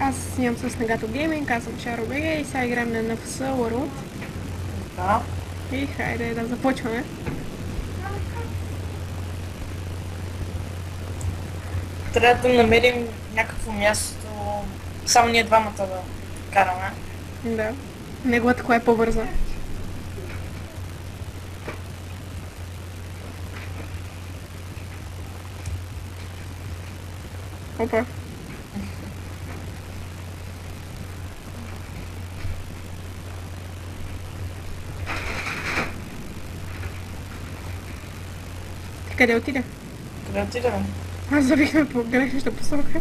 Аз снимам с Нагато Гейминг, аз съм Чаро БГ и сега играем на NFC World. Да. И хайде да започваме. Трябва да намерим някакво място, само ние двамата да караме. Да. Неговата кое е по-бърза. Опа. Ти къде отиде? Къде отидем? Аз завихме по грешната посока.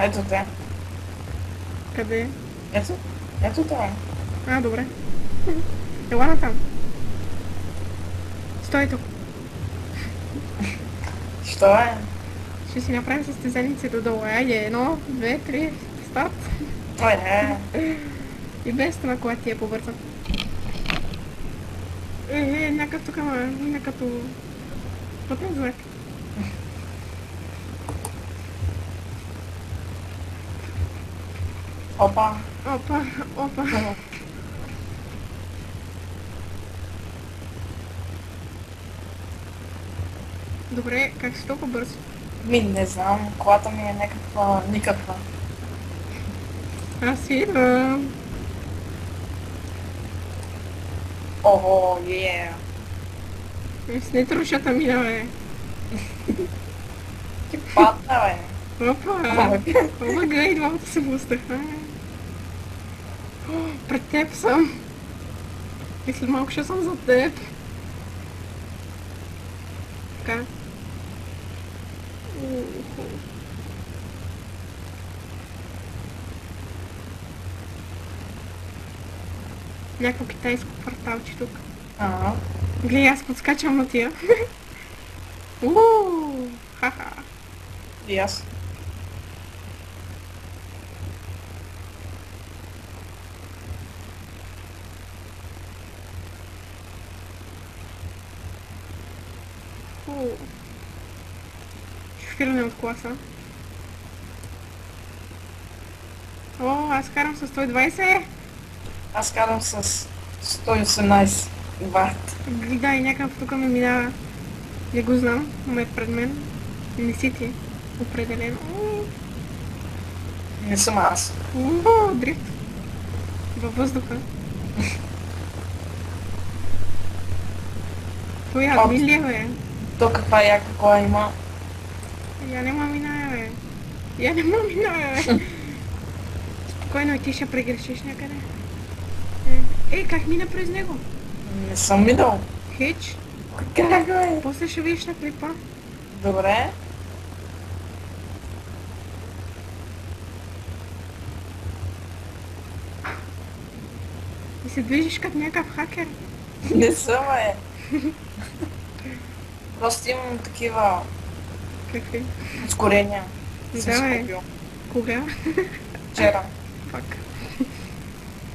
Ето те. Къде е? Ето те. Добре. Ела на там. Стой тук. Що е? Ще си направим състезаница додолу. Айде, 1, 2, 3, старт. Ой, И без това, когато ти е по-бърза. Някакъв тук, мина като пътен знак. Опа. Опа, опа. Добре, как си толкова бързо? Не знам, колата ми е някаква никаква. Аз идвам. Ого, С нетрушата мина, бе. Ти падна, бе. Опа. Омага, и двамата се блъстахме. Пред теб съм. И след малко ще съм за теб. Така. Някакво китайско кварталче тук. Ага. Гледай, аз подскачам на тия. Ха-ха. И аз. Шофиране от класа. Аз карам с 120. Аз карам с 118 ват. Гледай, някакъв тук ме минава. Не го знам, но е пред мен. Не си ти. Определено. Не съм аз. Дрифт. Във въздуха. Той админ ли е, бе? То каква яка кола има. Я не ма минае, бе. Я не ма минае, бе. Спокойно, и ти ще прегрешиш някъде. Как мина през него? Не съм минал. Хич. Как бе? После ще видиш на клипа. Добре. И се движиш като някакъв хакер. Не съм, бе. Просто имам такива Какви? ускорения. Съм си Да, бе. купил. Кога? Вчера. Пак.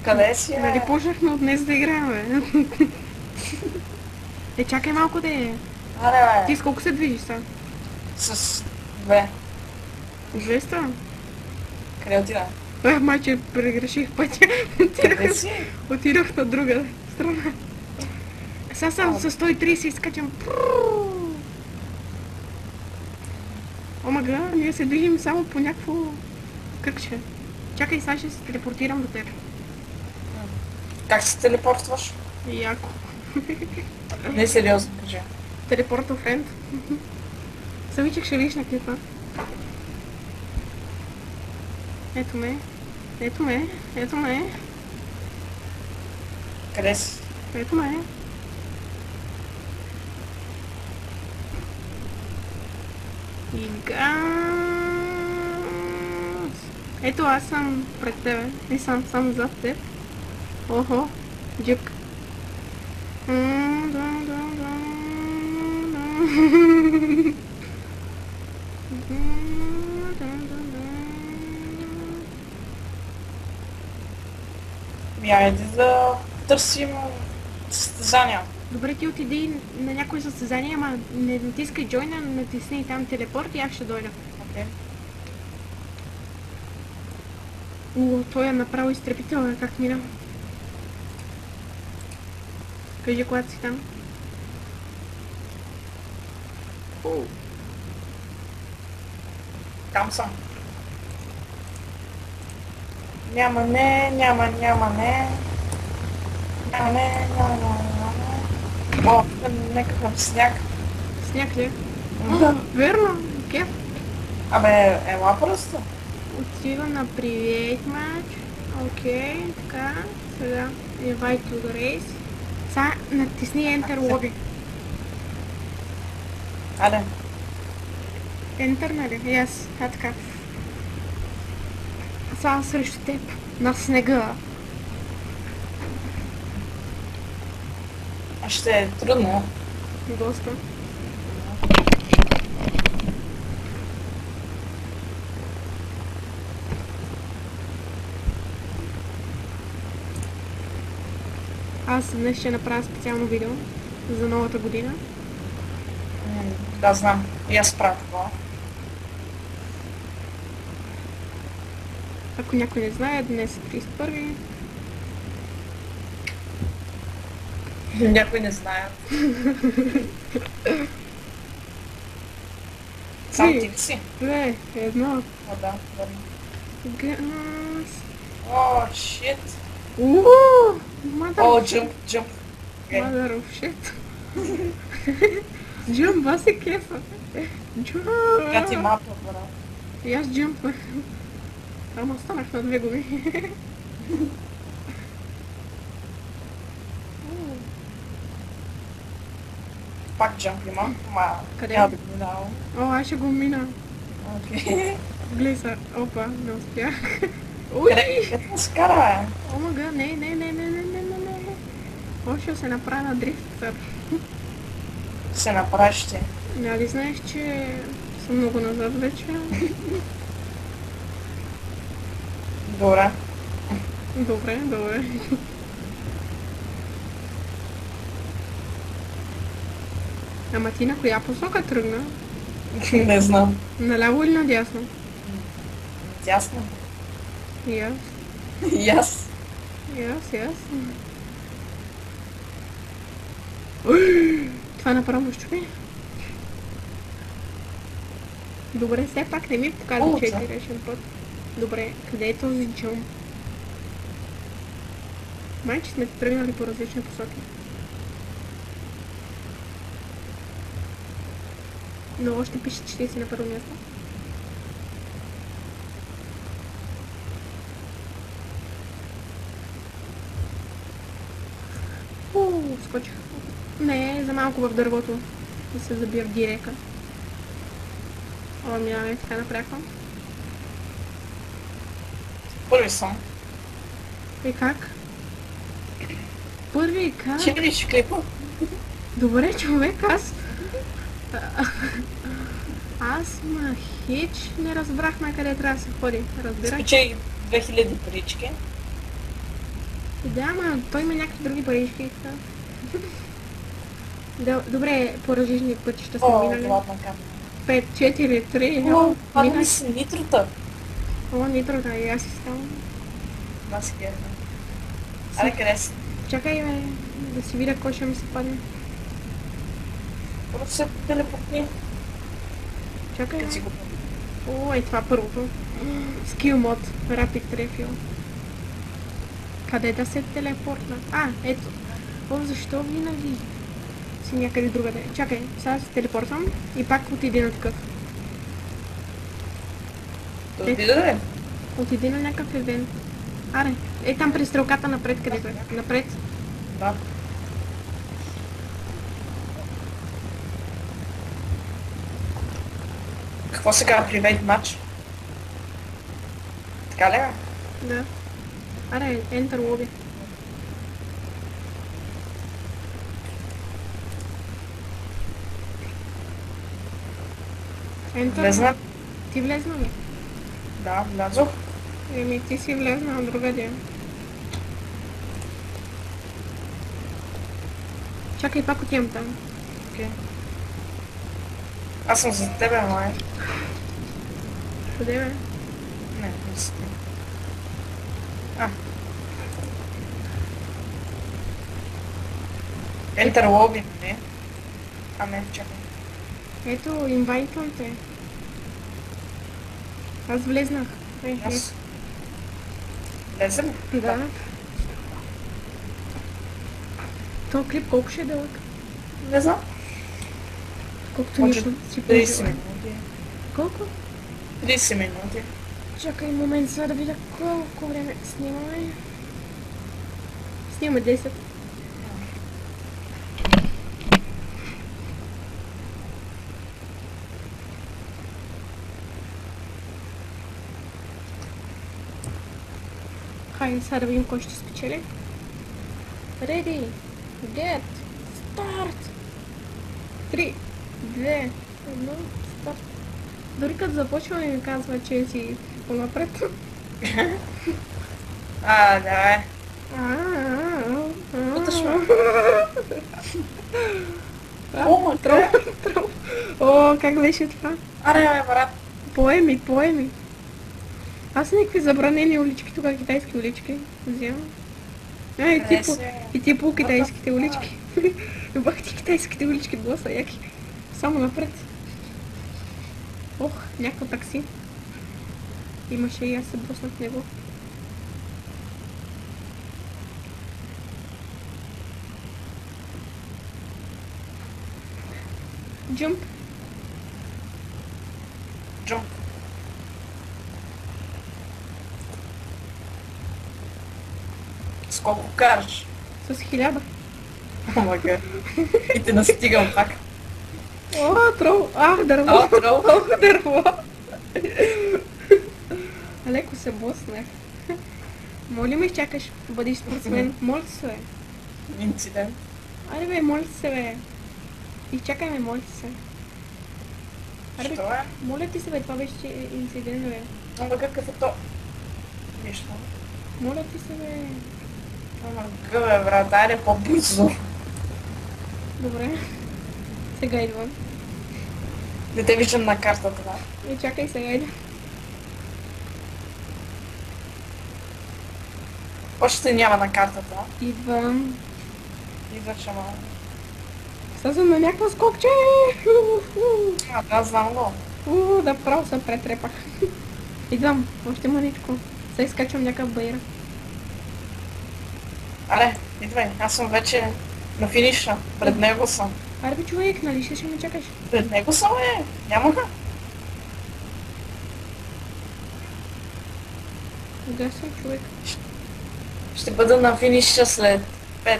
Къде си, Нали бе? почнахме от днес да играем, бе? Чакай малко да е. Аре, Ти бе. с колко се движиш сега? С 2. 200? Къде отида? Майче, прегреших пътя. Къде си? Отидох на друга страна. Сега съм с 130 и скачам. Омага, ние се движим само по някакво кръгче. Чакай, сега ще се телепортирам до теб. Как се телепортваш? Яко. Не, сериозно, кажи. Телепорто френд. Самичък ще видиш на клипа. Ето ме. Ето ме. Ето ме. Къде си? Ето ме. И газ. Ето аз съм пред тебе. И съм зад теб. Охо. Джук. Айде да търсим състезания. Добре, ти отиди на някое състезание, ама не натискай join, натисни там телепорт и аз ще дойда. Окей. Той е направо изтребител, как мина. Кажи, когато си там. Там съм. Няма не. Няма не. О, някакъв сняг. Сняг ли? Да. Верно, кеф. Абе, ела просто. Отива на привет матч. Окей, така. Сега invite to the race. Сега натисни Enter lobby. Аде. Enter, нали? Yes, така. Сега срещу теб. На снега. Ще е трудно. Доста. Аз днес ще направя специално видео за новата година. Да, знам. И аз правя такова. Ако някой не знае, днес е 31-ви. Някой не знаят. Сам ти ли си? 2, 1. О, да, верно. Газ. О, шит. Mother О, of джъмп, джъмп. Mother of shit. Джъмп, аз се кефа. Така ти мапа, брат. И аз джъмпнах. Ама останах на 2 губи. Пак джъмп има. Ма, Къде? няма да го минавам. О, аз ще го мина. Окей. Гледай са. Опа, не успях. Къде се кара, бе? Омага, не. О, ще се направя на дрифтър. Се направиш ти. Нали знаеш, че съм много назад вече? Добре. Добре. Ама ти на коя посока тръгна? Не знам. Наляво или надясно? Ясно. И аз. И аз. Това направо щупи. Добре, все пак не ми показва, че е грешен път. Добре, къде е този джъмп? Май, че сме тръгнали по различни посоки. Но още пише, че ти си на първо място. Скочих. Не, за малко в дървото. Да се забия в дирека. О, минаваме така напряко. Първи съм. И как? Първи как? Ще видиш клипа? Добре, човек, аз хич не разбрах на къде трябва да се ходи. Разбираш? Спечели 2000 парички. Да, ама той има някакви други парички. Добре, по различни пътища сме О, минали. златна камера. 5, 4, 3, О, падна минали. ли си нитрота? О, нитрота, и аз искам. Да, си гледам. Аре, къде си? Чакай, бе, да си видя кой ще ми се падне. Просто се телепортни. Чакай, Като си бе. го О, е това първото. Skill мод, Rapid Refill. Къде да се телепортна? Ето. О, защо винаги си някъде другаде? Чакай, сега се телепортвам и пак отиди на такъв. Да отида ли? Отиди на някакъв евент. Аре, там при стрелката напред, където е. Напред. Да. Какво се казва привет матч? Така ли? Да. Аре, Enter Lobby. Enter. Влезна? Ти влезна ли? Да, влязох. Еми, ти си влезна на другаде. Чакай, пак отивам там. Окей. Аз съм за тебе, май. Къде бе? Не си ти. А. Enter lobby, не? А не, чакай. Ето, инвайтвам те. Аз влезнах. Аз... Лезем? Да. То клип колко ще е дълъг? Не знам. Колкото Може нищо си 30 пожелая. минути. Колко? 30 минути. Чакай момент, сега да видя колко време снимаме. Снимаме 10. Хайде сега да видим кой ще спечели. Ready, get, start! 3, 2, 1, старт. Дори като започваме ми казва, че си по-напред. Давай. О, Трол. О, как беше това? Аре, брат. Поеми. Аз са някакви забранени улички, тук китайски улички вземам. И ти по китайските улички. Бах ти китайските улички, било са яки. Само напред. Ох, някакво такси. Имаше и аз се блъснах в него. Jump. Джумп. С колко караш? С 1000. О, мага. И те настигам пак. О, трол. Дърво. О, трол. Дърво. Леко се блъснах. Моля ме изчакаш, бъдеш спортсмен. Моля се, бе. Инцидент. Аре бе, моля се, бе. Изчакай ме, моля се. Аре бе, Що е? моля ти се, бе, това беше инцидент, бе. Ама какъв е то? Нищо. Моля ти се, бе. Ама гъбе, брат, айде по-бързо. Добре. Сега идвам. Не те виждам на картата, да. Чакай, сега идвам. Още няма на картата. Идвам. Идваш, ама... Сега съм на някаква скокче. Да, знам го. Да, право се претрепах. Идвам, още маничко. Сега изкачвам някакъв байер. Аре, идвай, аз съм вече на финиша. Пред него съм. Аре бе, човек, нали ще ме чакаш? Пред него съм, няма. Да съм човек. Ще бъда на финиша след 5,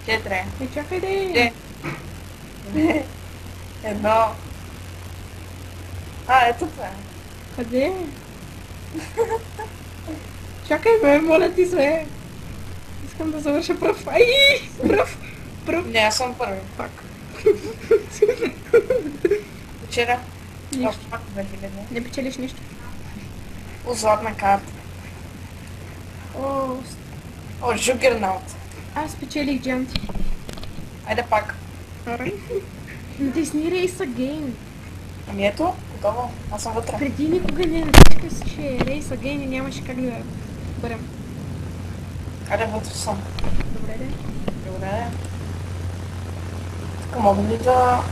4, Чакай де. 2, 1. Ето това. Къде? Чакай бе, моля ти се. Искам да завърша пръв. Пръв. Не, аз съм първи. Пак. Вчера. Нищо. Пак 2000. Не печелиш нищо. Златна карта. О, Жугернаут. Аз печелих джанти. Айде пак. Аре. Натисни Race Again. Ами ето, готово. Аз съм вътре. Преди никога не натискаш, че Race Again и нямаше как да бъдем. Айде вътре съм. Добре де. Добре. Тук мога ли да...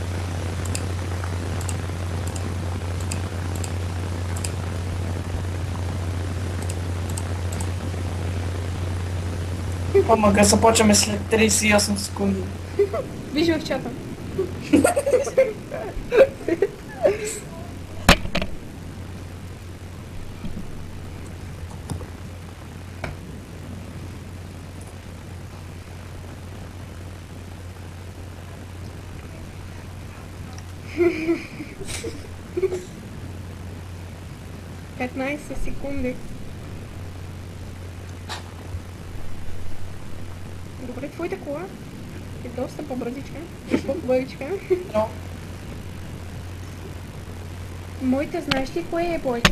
Помага, започваме след 38 секунди. Виждам в чата. Петнайсет секунди. Добре, твоята кола е доста по-бързичка, по-бързичка. Но... Моята, знаеш ли кое е повече?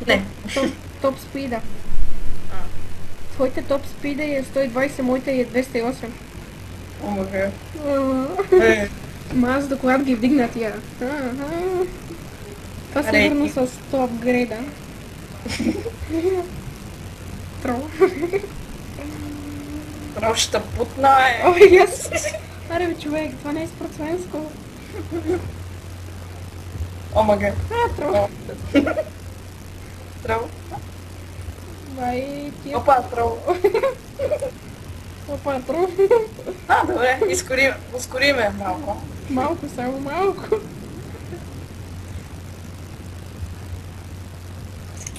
Не. Топ спида. Твоята топ спида е 120, моята е 208. Омага. Ама, ма аз до когато ги вдигна тия. Това се Рейки. върна с 100 апгрейда. Трол. Право ще путна е. Ой, аз. Аре бе, човек, 12%. Омага. Трол. Трол. Бай, тия. Опа, трол. Опа, трол. Добре, ускориме малко. Малко, само малко.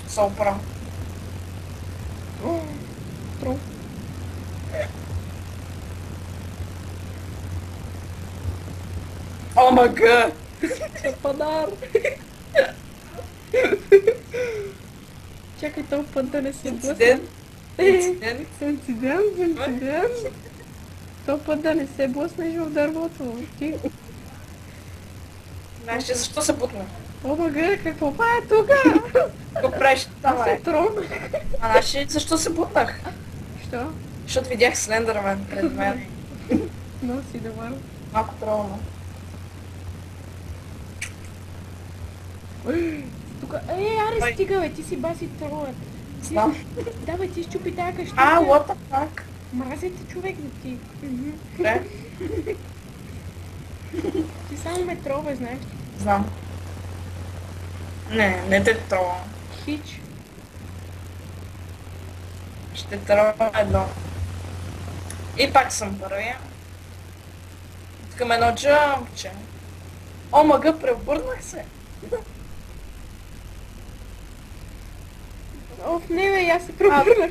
Супер. Трол. Омага. Падар. Чакай този път да не се блъсна. Инцидент. Инцидент. Инцидент. Този път да не се блъснеш в дървото. Ти. Знаеш ли защо се бутна? Омага, какво правя тука? Какво правиш там, Аз е? съм трол. А знаеш ли защо се бутнах? Що? Защото видях Слендърмен пред мен. Но си добър. Малко тролно. Тука. Аре, Ой. стига, бе, ти си баси тролът. Знам. Давай, ти щупи тая къща. What the fuck? Мразите човек, да ти. Добре, Ти само ме тролва, знаеш ли? знам. Не те тролвам. Хич. Ще тролвам едно. И пак съм първия. Искам едно джампче. О, мъга, преобърнах се. Оф, не бе, аз се превърнах.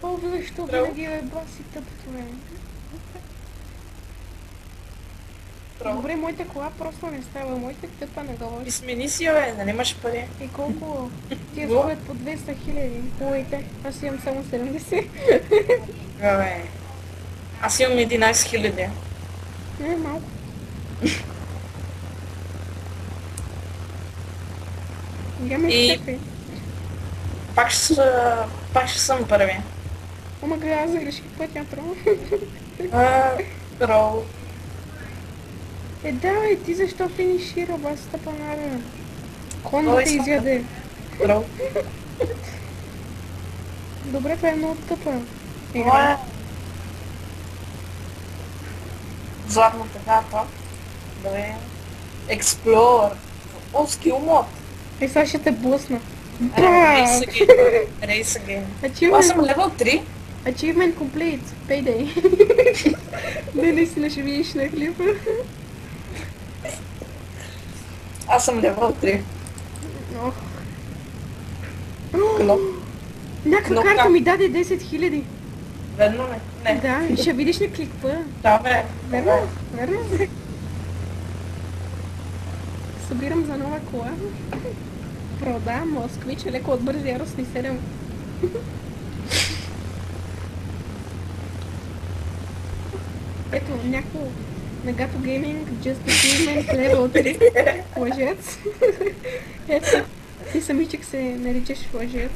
О, защо винаги бе баси тъпото, бе. Трол. Добре, моята кола просто не става, моята тъпа не И говори. смени си, бе, нали имаш пари? И колко? Тия Го? стоят по 200 хиляди. Моите, аз имам само 70. Бе, аз имам 11 000. Не, малко. Няма И- изтекли. Пак ще съм първи. Ама гледа, аз загреших пътя трол. Трол. Да, бе, ти защо финишира, бас тъпа нага? Кон да Ой, те смъка. изяде. Трол. Добре, това е много тъпа. Това е... Златната карта. Добре. Експлор. О, скил мод. Сега ще те блъсна. Race again. Race again. Аз съм левел 3. Achievement complete. Payday. Не, наистина ще видиш на клипа. Аз съм левел 3. Ох. Кноп. Някаква Кнопка. карта ми даде 10 000. Ведно ли? Не. Да, ще видиш на кликва. Да, бе. Верно? Верно? Събирам за нова кола. Продавам москвич, леко от бързи яростни 7. Ето, някакво Нагато Gaming, Just Achievement, Level 3, лъжец. Ето, ти самичък се наричаш лъжец.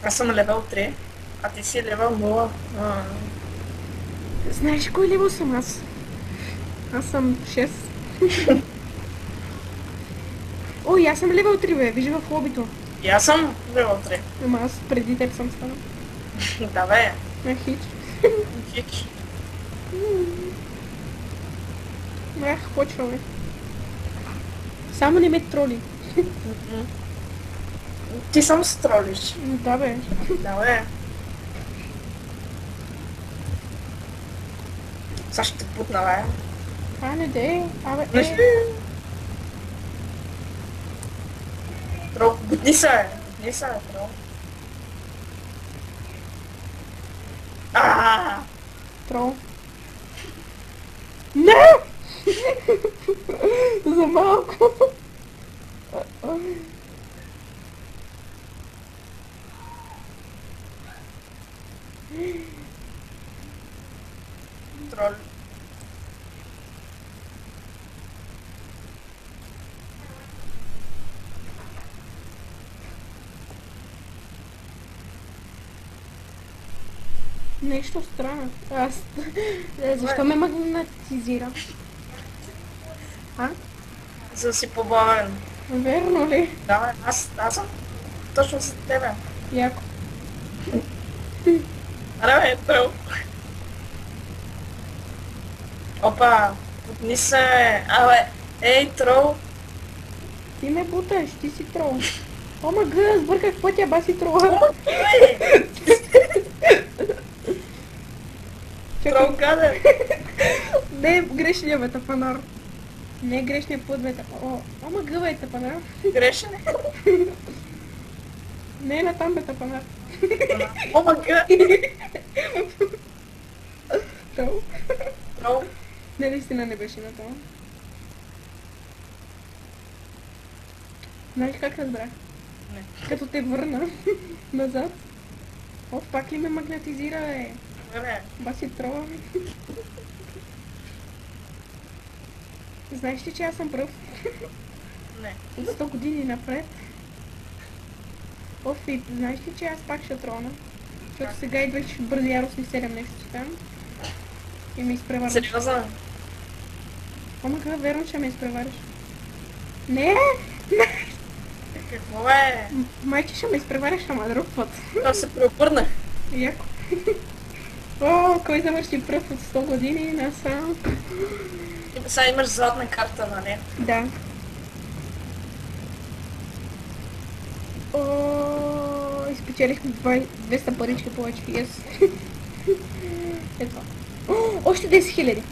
Аз съм левел 3, а ти си левел 0. Знаеш кой левел съм аз? Аз съм 6. Ой, аз съм левел 3, бе, виж в лобито. И аз съм левел 3. Ама аз преди теб съм станал. Да, бе. На хич. Хич. Почваме. Само не ме троли. Ти само се тролиш. Да, бе. Да, бе. Сега ще те путна, бе. А, не де. Абе, Трол, бутни се, бе. Бутни се, бе, трол. Трол. Не! За малко. Трол. Нещо странно. Защо ме магнетизира? А? За да си побавен. Верно ли? Да, бе, аз съм точно за тебе. Яко. Аре, бе, тръл. Опа, путни се, бе. Абе, ей, трол. Ти ме буташ, ти си трол. Ома гъ, сбърках пътя, баси трола. Ома, бе! Чакай. Трол гаде. Не, грешния бе тапанар. Не грешния път бе тапанар. Ома гъ бе тапанар. Грешен е. Не, натам бе тапанар. Ома, га. Трол. Трол. Не, наистина не беше натам. Знаеш как разбрах? Не. Като те върна назад. О, пак ли ме магнетизира, бе? Бе, Баси трола. Знаеш ли, че аз съм пръв? не. От 100 години напред. Оф, и знаеш ли, че аз пак ще трона? Защото сега идваш бързи яростни 7 месеца там. И ме изпреварваш. Сериозно? Ома, как верно, че ме изпревариш? Не! Какво бе? Майче ще ме изпревариш, ама друг път. Аз се преобърнах. Яко. О, кой завърши пръв от 100 години насам? Сега имаш златна карта, нали? Да. О, изпечелихме 200 парички повече. Yes. Ето. О, още 10 хиляди.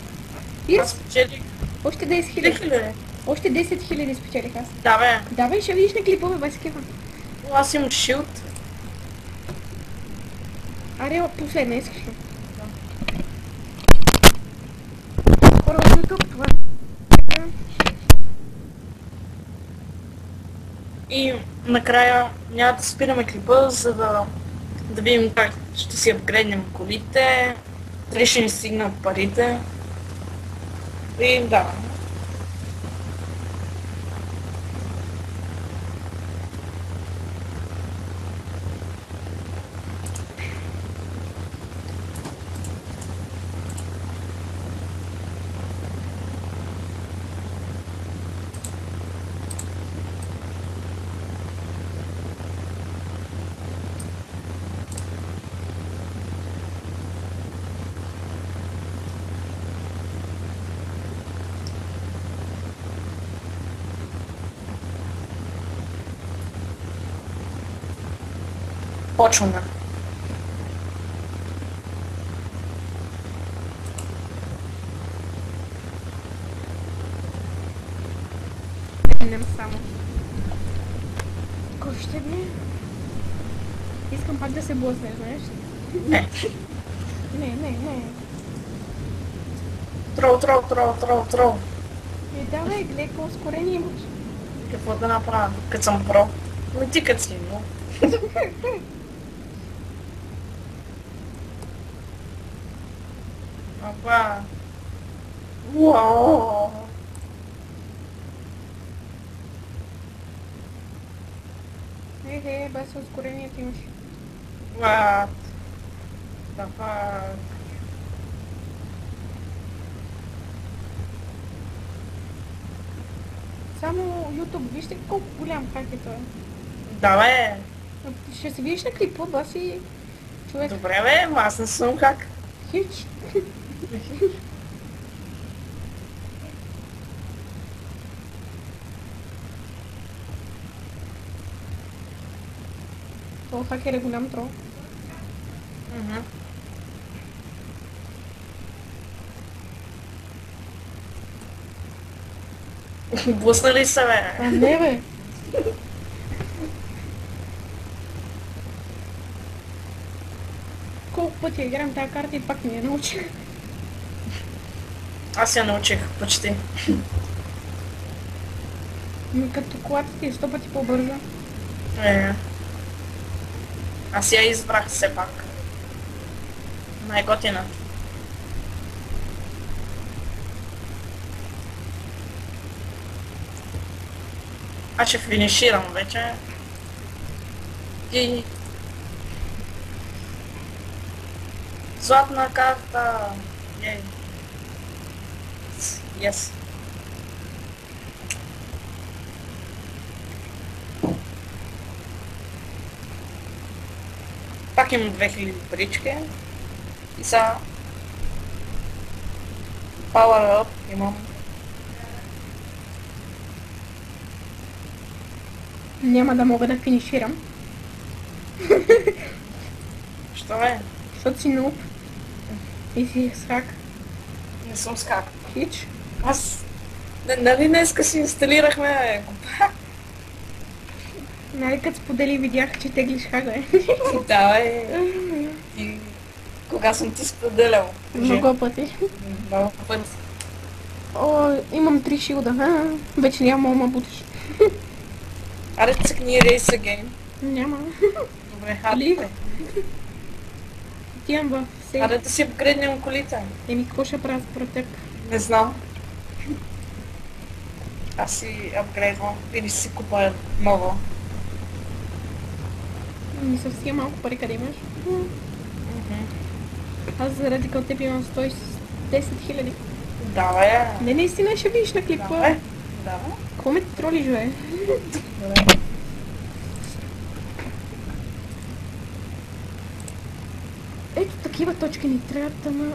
Аз спечелих Още 10 хиляди. 3000. Още 10 хиляди спечелих аз. Да, бе. Давай, ще видиш на клипове, баскева. О, аз имам шилд. Аре, последна искаш ли? Хора от YouTube, това. И накрая няма да спираме клипа, за да видим как ще си апгрейднем колите, дали ще ни стигнат парите. И да. Почваме. Не само. Кой ще би? Искам пак да се блъсне, знаеш? Не. Не. Трол. Давай, гледай какво ускорение имаш. Какво да направя? Като съм про. Не ти като си, но. Опа. Уау. Без ускорението имаш. What? The fuck? Само YouTube, вижте колко голям хак е той. Да, бе. Ще се видиш на клипа, баси човек. Добре, бе, ама аз не съм как. Хич. Това хакер е голям трол. Мгм. Блъсна ли се, бе? А не бе. Колко пъти играм тази карта и пак не я научих. Аз я научих почти. Като колата ти е 100 пъти по-бърза. Е. Аз я избрах все пак. Най-готина. Аз ще финиширам вече. И Златна карта. Ей. Yes. Пак имам 2000 парички. И сега Power Up имам. Няма да мога да финиширам. Що е? Защото си нуб. И си с хак. Не съм скак. Хич. Аз... Нали днеска си инсталирахме... Нали като сподели видях, че теглиш хага е. Да, И кога съм ти споделял? Много пъти. Много пъти. О, имам 3 шилда. Вече няма да ма будиш. Аре, цъкни Race Again. Няма. Добре, Али? хайде. Отивам в сейф. Аре да си апгрейднем колите. Еми, какво ще правя според теб? Не знам. Аз си апгрейдвам или си купя ново. Ми съвсем малко пари къде имаш. Аз заради към теб имам 110 000. Давай я. Не, наистина ще видиш на клипа. Давай. Давай. Какво ме тролиш, бе? Добре. Ето такива точки ни трябват, ама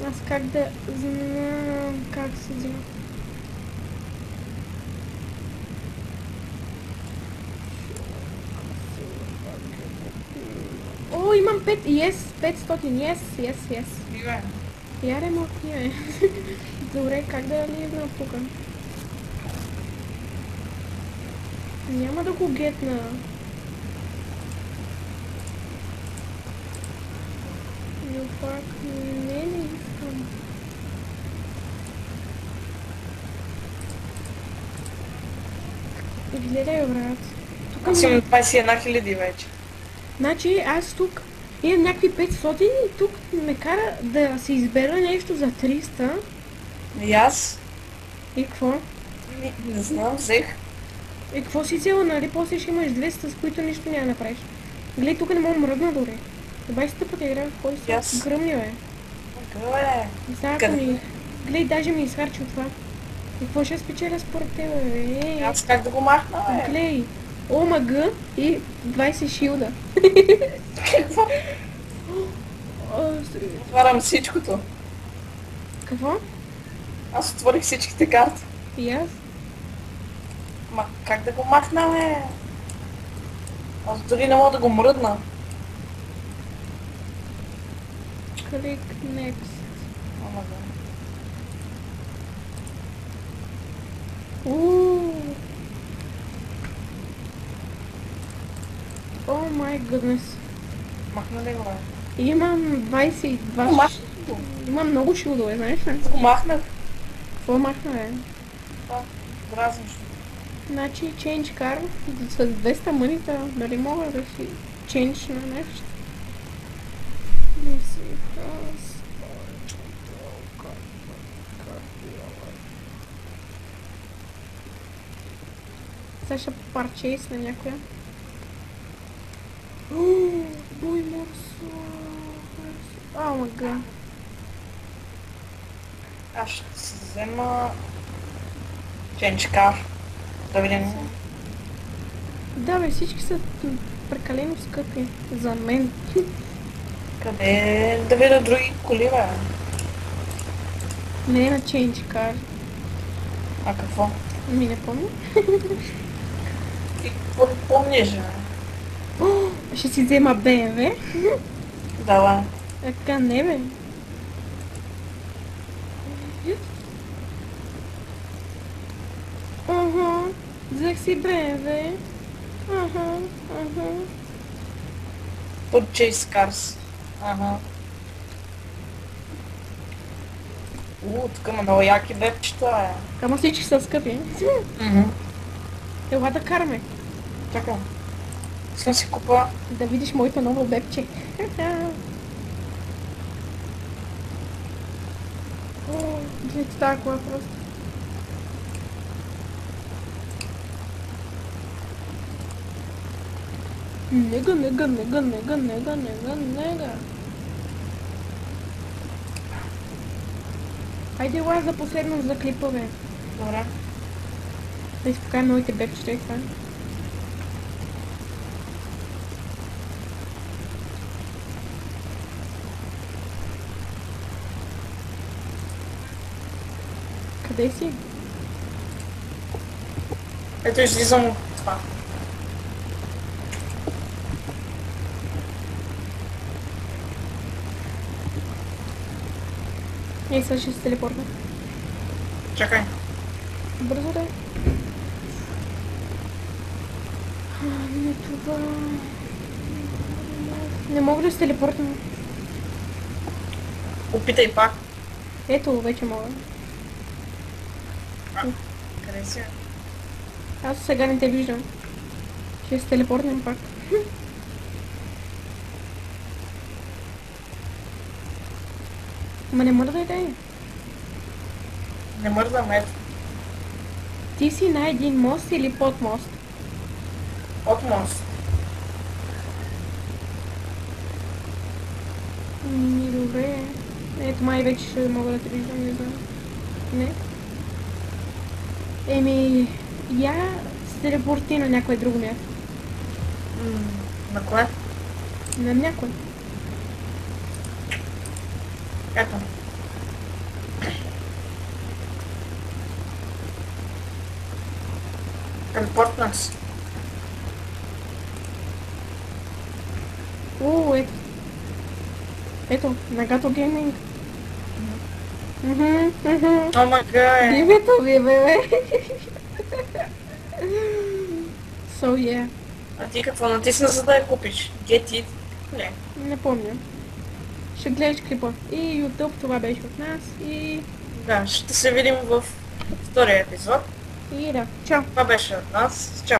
аз как да знам как се взима. О, имам 5, yes, 500, yes. Бивай. Я ремонтния е. Добре, как да лизна тук? Няма да го гетна. Но пак не искам. Гледай, брат. Тук Аз имам 21 000 вече. Значи аз тук имам някакви 500 и тук ме кара да се избера нещо за 300. И аз? И какво? Не знам, взех. И какво си взела, нали? После ще имаш 200, с които нищо няма да направиш. Гледай, тук не мога да мръдна дори. 20 пъти игра, кой си? Yes. Гръмни, бе. Добре. И сега ако ми... Гледай, даже ми изхарчи от това. И какво ще спечеля според тебе, бе? Аз как да го махна, бе? Гледай, ОМГ и 20 шилда. Какво? Отварям всичкото. Какво? Аз отворих всичките карти. И аз? Ма как да го махна, бе? Аз дори не мога да го мръдна. Click next. Ама да. О май гъднес. Махна ли го, бе? Имам 22 Махна го. Имам много шилдове, знаеш ли? Аз го махнах. Какво махна, бе? Това, дразнещо. Значи change car с 200 мънита, дали мога да си change на нещо? Не си сега ще парчейс на някоя. Бой морсо. О, мага. Аз ще си взема... Change car. Да видим. Да, бе, всички са прекалено скъпи за мен. Къде да видя други коли, бе? Не на change car. А какво? Ми не помня. Ти какво помниш, бе? Ще си взема BMW. Давай. Така не, бе. Взех си BMW. Purchase cars. Ага. Тук има много яки вебчета, бе. Ама всички са скъпи. Ела да караме. Чакай. Искам си купа. Да видиш моето ново бебче. Гледайте тази кола просто. Нега. Хайде ела за последно за клипа, бе. Добре. Да изпокаем новите бебчета и това. Къде си? Ето излизам от това. Ей, сега ще се телепортна. Чакай. Бързо да е. Не това... Не мога да се телепортна. Опитай пак. Ето, вече мога. Къде си? Аз сега не те виждам. Ще се телепортнем пак. Ма не мърдай да е. Не мърдам, ето. Ти си на един мост или под мост? От мост. Добре. Ето май вече ще мога да те виждам, не знам. Не? Еми, я се телепорти на някое друго място. На кое? На някой. Ето. Телепортнах се. Ето. Ето, на Гато Гейминг. О май гад. Името ви, бе. So yeah. А ти какво натисна, за да я купиш? Get it? Не. Не помня. Ще гледаш клипа. И YouTube, това беше от нас. И Да, ще се видим в втория епизод. да. Чао. Това беше от нас. Чао.